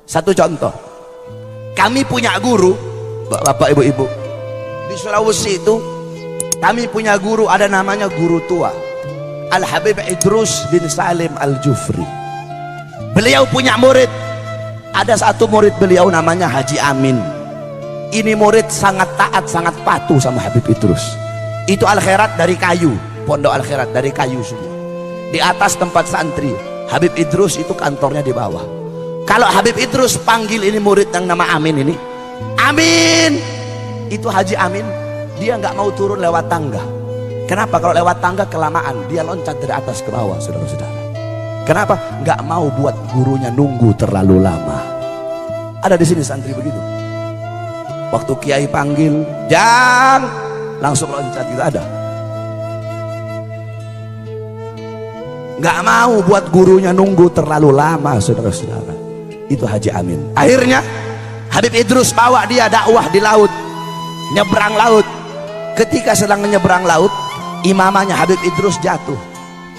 Satu contoh, kami punya guru, bapak ibu-ibu, di Sulawesi itu kami punya guru, ada namanya guru tua Al-Habib Idrus bin Salim Al-Jufri. Beliau punya murid, ada satu murid beliau namanya Haji Amin. Ini murid sangat taat, sangat patuh sama Habib Idrus. Itu Al-Khairat dari kayu, pondok Al-Khairat dari kayu semua. Di atas tempat santri, Habib Idrus itu kantornya di bawah. Kalau Habib Idrus panggil ini murid yang nama Amin ini, Amin, itu Haji Amin, dia nggak mau turun lewat tangga. Kenapa? Kalau lewat tangga kelamaan, dia loncat dari atas ke bawah, saudara-saudara. Kenapa? Nggak mau buat gurunya nunggu terlalu lama. Ada di sini santri begitu. Waktu kiai panggil, Jang, langsung loncat, gitu ada. Nggak mau buat gurunya nunggu terlalu lama, saudara-saudara. Itu Haji Amin. Akhirnya Habib Idrus bawa dia dakwah di laut, nyebrang laut. Ketika sedang menyeberang laut, imamahnya Habib Idrus jatuh.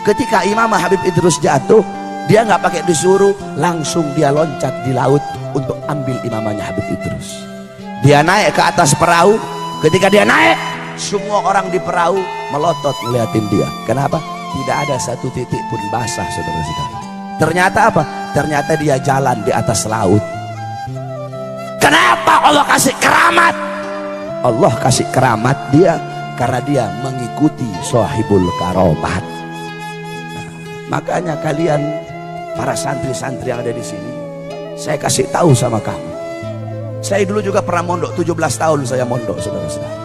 Ketika imamah Habib Idrus jatuh, dia nggak pakai disuruh, langsung dia loncat di laut untuk ambil imamahnya Habib Idrus. Dia naik ke atas perahu. Ketika dia naik, semua orang di perahu melotot ngeliatin dia. Kenapa? Tidak ada satu titik pun basah, saudara-saudara. Ternyata apa? Ternyata dia jalan di atas laut. Kenapa Allah kasih keramat? Allah kasih keramat dia karena dia mengikuti sahibul karomat. Nah, makanya kalian para santri-santri yang ada di sini, saya kasih tahu sama kamu. Saya dulu juga pernah mondok, 17 tahun saya mondok, saudara-saudara.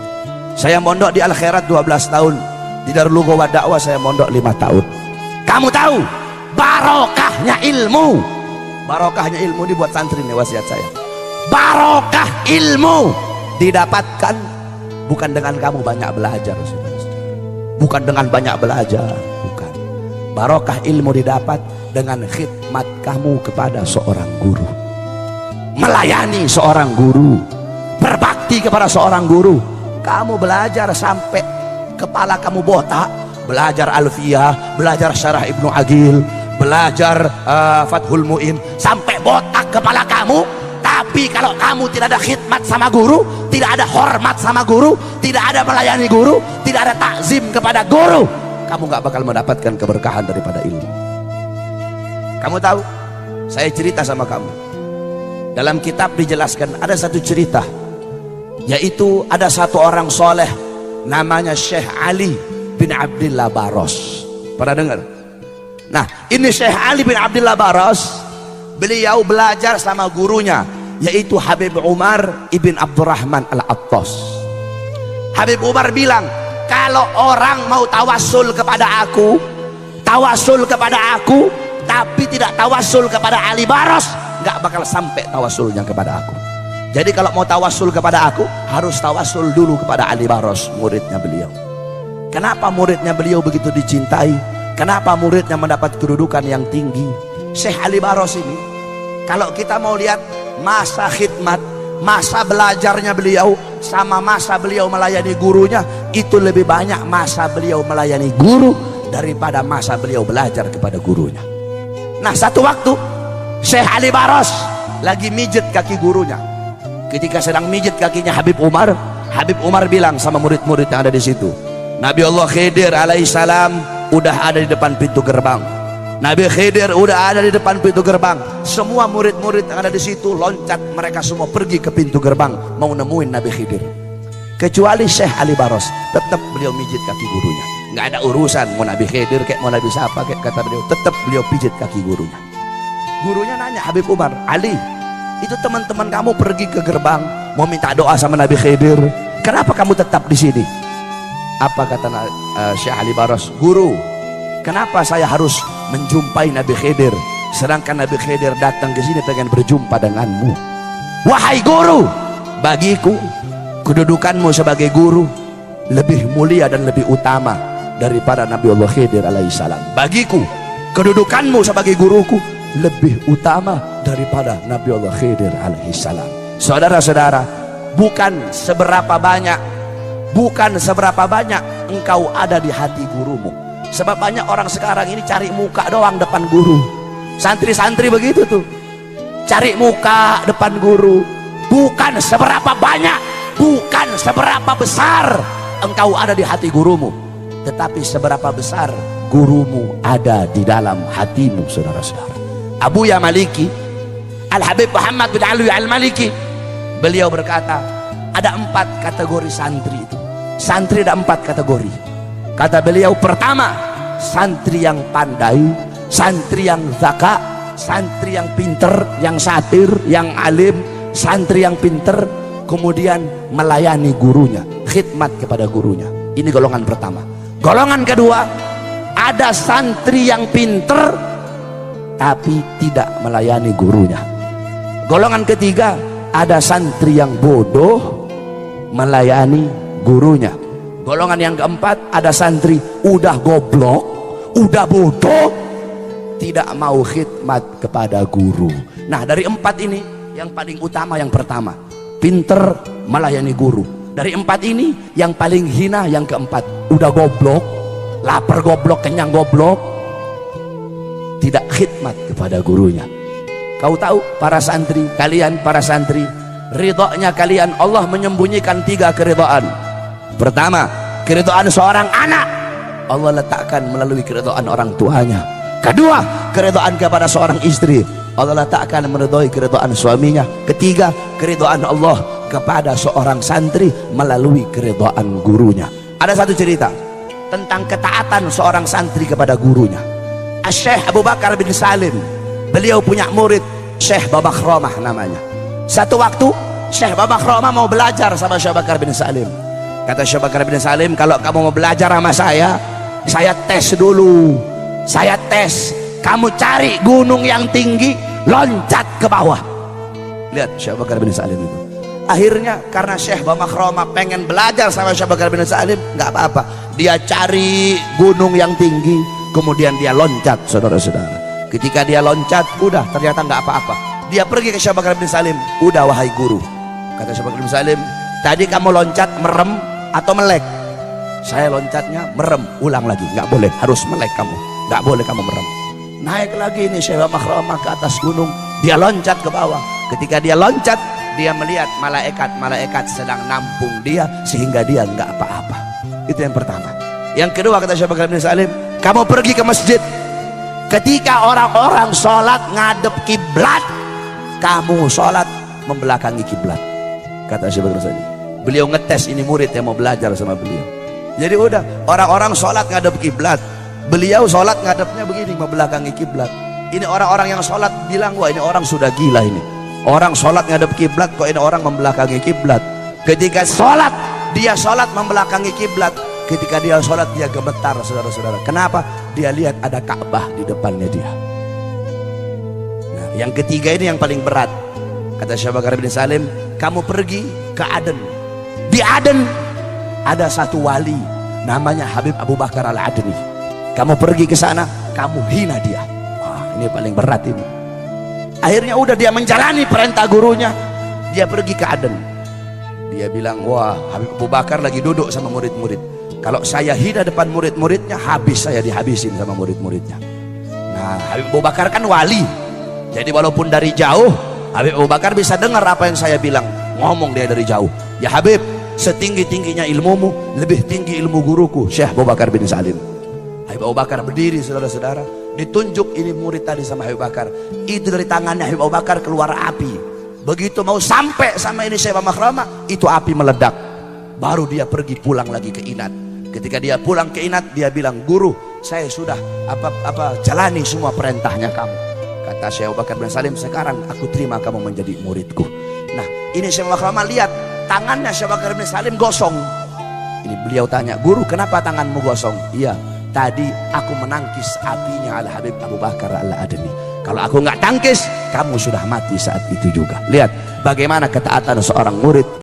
Saya mondok di Al-Khairat 12 tahun. Di Darul Ghawa Dakwah saya mondok 5 tahun. Kamu tahu barokahnya ilmu? Barokahnya ilmu ini buat santri nih, wasiat saya. Barokah ilmu didapatkan bukan dengan kamu banyak belajar, saudara-saudara. Bukan dengan banyak belajar, bukan. Barokah ilmu didapat dengan khidmat kamu kepada seorang guru. Melayani seorang guru, berbakti kepada seorang guru. Kamu belajar sampai kepala kamu botak, belajar Alfiyah, belajar Syarah Ibnu Agil, belajar Fathul Mu'in, sampai botak kepala kamu. Tapi kalau kamu tidak ada khidmat sama guru, tidak ada hormat sama guru, tidak ada melayani guru, tidak ada takzim kepada guru, kamu gak bakal mendapatkan keberkahan daripada ilmu. Kamu tahu, saya cerita sama kamu, dalam kitab dijelaskan ada satu cerita, yaitu ada satu orang soleh namanya Syekh Ali bin Abdillah Baros. Pernah dengar? Nah, ini Syekh Ali bin Abdillah Baros, beliau belajar sama gurunya, yaitu Habib Umar ibn Abdurrahman Al-Attas. Habib Umar bilang, kalau orang mau tawasul kepada aku, tapi tidak tawasul kepada Ali Baros, nggak bakal sampai tawasulnya kepada aku. Jadi kalau mau tawasul kepada aku, harus tawasul dulu kepada Ali Baros, muridnya beliau. Kenapa muridnya beliau begitu dicintai? Kenapa muridnya mendapat kedudukan yang tinggi? Syekh Ali Baros ini, kalau kita mau lihat masa khidmat, masa belajarnya beliau sama masa beliau melayani gurunya, itu lebih banyak masa beliau melayani guru daripada masa beliau belajar kepada gurunya. Nah, satu waktu Syekh Ali Baros lagi mijet kaki gurunya. Ketika sedang mijet kakinya Habib Umar bilang sama murid-murid yang ada di situ, Nabi Allah Khidir alaihissalam udah ada di depan pintu gerbang. Nabi Khidir udah ada di depan pintu gerbang. Semua murid-murid yang ada di situ loncat, mereka semua pergi ke pintu gerbang mau nemuin Nabi Khidir. Kecuali Syekh Ali Baros, tetap beliau mijit kaki gurunya. Nggak ada urusan mau Nabi Khidir kayak mau Nabi siapa kayak, kata beliau, tetap beliau pijit kaki gurunya. Gurunya nanya Habib Umar, Ali, itu teman-teman kamu pergi ke gerbang mau minta doa sama Nabi Khidir, kenapa kamu tetap di sini? Apa kata Syekh Ali Baros? Guru, kenapa saya harus menjumpai Nabi Khidir, sedangkan Nabi Khidir datang ke sini pengen berjumpa denganmu? Wahai guru, bagiku kedudukanmu sebagai guru lebih mulia dan lebih utama daripada Nabi Allah Khidir alaihissalam. Bagiku kedudukanmu sebagai guruku lebih utama daripada Nabi Allah Khidir alaihissalam. Saudara-saudara, bukan seberapa banyak engkau ada di hati gurumu. Sebab banyak orang sekarang ini cari muka doang depan guru. Santri-santri begitu tuh, cari muka depan guru. Bukan seberapa banyak, bukan seberapa besar engkau ada di hati gurumu, tetapi seberapa besar gurumu ada di dalam hatimu, saudara-saudara. Abu Ya Maliki, Al-Habib Muhammad bin Alwi Al-Maliki, beliau berkata, ada 4 kategori santri itu. Santri ada 4 kategori. Kata beliau, pertama, santri yang pandai, santri yang zaka, santri yang pinter, yang satir, yang alim, santri yang pinter, kemudian melayani gurunya, khidmat kepada gurunya. Ini golongan pertama. Golongan kedua, ada santri yang pinter tapi tidak melayani gurunya. Golongan ketiga, ada santri yang bodoh melayani gurunya. Golongan yang keempat, ada santri udah goblok, udah bodoh, tidak mau khidmat kepada guru. Nah, dari 4 ini yang paling utama yang pertama, pinter melayani guru. Dari 4 ini yang paling hina yang keempat, udah goblok, lapar goblok, kenyang goblok, tidak khidmat kepada gurunya. Kau tahu para santri, kalian para santri, ridhonya kalian Allah menyembunyikan 3 keridhaan. Pertama, keridhaan seorang anak Allah letakkan melalui keridhaan orang tuanya. Kedua, keridhaan kepada seorang istri Allah letakkan meridhoi keridhaan suaminya. Ketiga, keridhaan Allah kepada seorang santri melalui keridhaan gurunya. Ada satu cerita tentang ketaatan seorang santri kepada gurunya. Syekh Abu Bakar bin Salim, beliau punya murid Syekh Babakhromah namanya. Satu waktu Syekh Babakhromah mau belajar sama Syekh Bakar bin Salim. Kata Syekh Bakar bin Salim, kalau kamu mau belajar sama saya tes dulu. Saya tes, kamu cari gunung yang tinggi, loncat ke bawah. Lihat Syekh Bakar bin Salim itu. Akhirnya karena Syekh Babakhromah pengen belajar sama Syekh Bakar bin Salim, nggak apa-apa, dia cari gunung yang tinggi, kemudian dia loncat, saudara-saudara. Ketika dia loncat, udah ternyata nggak apa-apa. Dia pergi ke Syekh Bakar bin Salim, udah wahai guru, kata Syekh Bakar bin Salim, tadi kamu loncat merem atau melek? Saya loncatnya merem. Ulang lagi, nggak boleh, harus melek kamu, nggak boleh kamu merem. Naik lagi nih Syekh Babakhromah ke atas gunung, dia loncat ke bawah. Ketika dia loncat, dia melihat malaikat sedang nampung dia sehingga dia nggak apa-apa. Itu yang pertama. Yang kedua, kata Syekh Bakar bin Salim, kamu pergi ke masjid, ketika orang-orang sholat ngadep kiblat, kamu sholat membelakangi kiblat. Kata Syekh Bakar bin Salim, beliau ngetes ini murid yang mau belajar sama beliau. Jadi udah, orang-orang sholat ngadep kiblat, beliau sholat ngadepnya begini, membelakangi kiblat. Ini orang-orang yang sholat bilang, wah ini orang sudah gila ini. Orang sholat ngadep kiblat, kok ini orang membelakangi kiblat. Ketika sholat, dia sholat membelakangi kiblat. Ketika dia sholat, dia gemetar, saudara-saudara. Kenapa? Dia lihat ada Ka'bah di depannya dia. Nah, yang ketiga ini yang paling berat. Kata Syekh Bakar bin Salim, kamu pergi ke Aden. Di Aden ada satu wali namanya Habib Abu Bakar Al-Adni. Kamu pergi ke sana, kamu hina dia. Wah, ini paling berat ini. Akhirnya udah dia menjalani perintah gurunya, dia pergi ke Aden. Dia bilang, wah Habib Abu Bakar lagi duduk sama murid-murid, kalau saya hina depan murid-muridnya, habis saya dihabisin sama murid-muridnya. Nah, Habib Abu Bakar kan wali, jadi walaupun dari jauh Habib Abu Bakar bisa dengar apa yang saya bilang. Ngomong dia dari jauh, ya Habib, setinggi-tingginya ilmumu, lebih tinggi ilmu guruku Syekh Abu Bakar bin Salim. Habib Abu Bakar berdiri, saudara-saudara, ditunjuk ini murid tadi sama Habib Bakar. Itu dari tangannya Habib Abu Bakar keluar api. Begitu mau sampai sama ini Syekh Babakhromah, itu api meledak. Baru dia pergi pulang lagi ke Inat. Ketika dia pulang ke Inat, dia bilang, guru, saya sudah jalani semua perintahnya kamu. Kata Syekh Abu Bakar bin Salim, sekarang aku terima kamu menjadi muridku. Nah, ini Syekh Babakhromah lihat tangannya Syekh Bakar bin Salim gosong. Ini beliau tanya, guru, kenapa tanganmu gosong? Iya, tadi aku menangkis apinya Al Habib Abu Bakar Al-Adni. Kalau aku nggak tangkis, kamu sudah mati saat itu juga. Lihat bagaimana ketaatan seorang murid.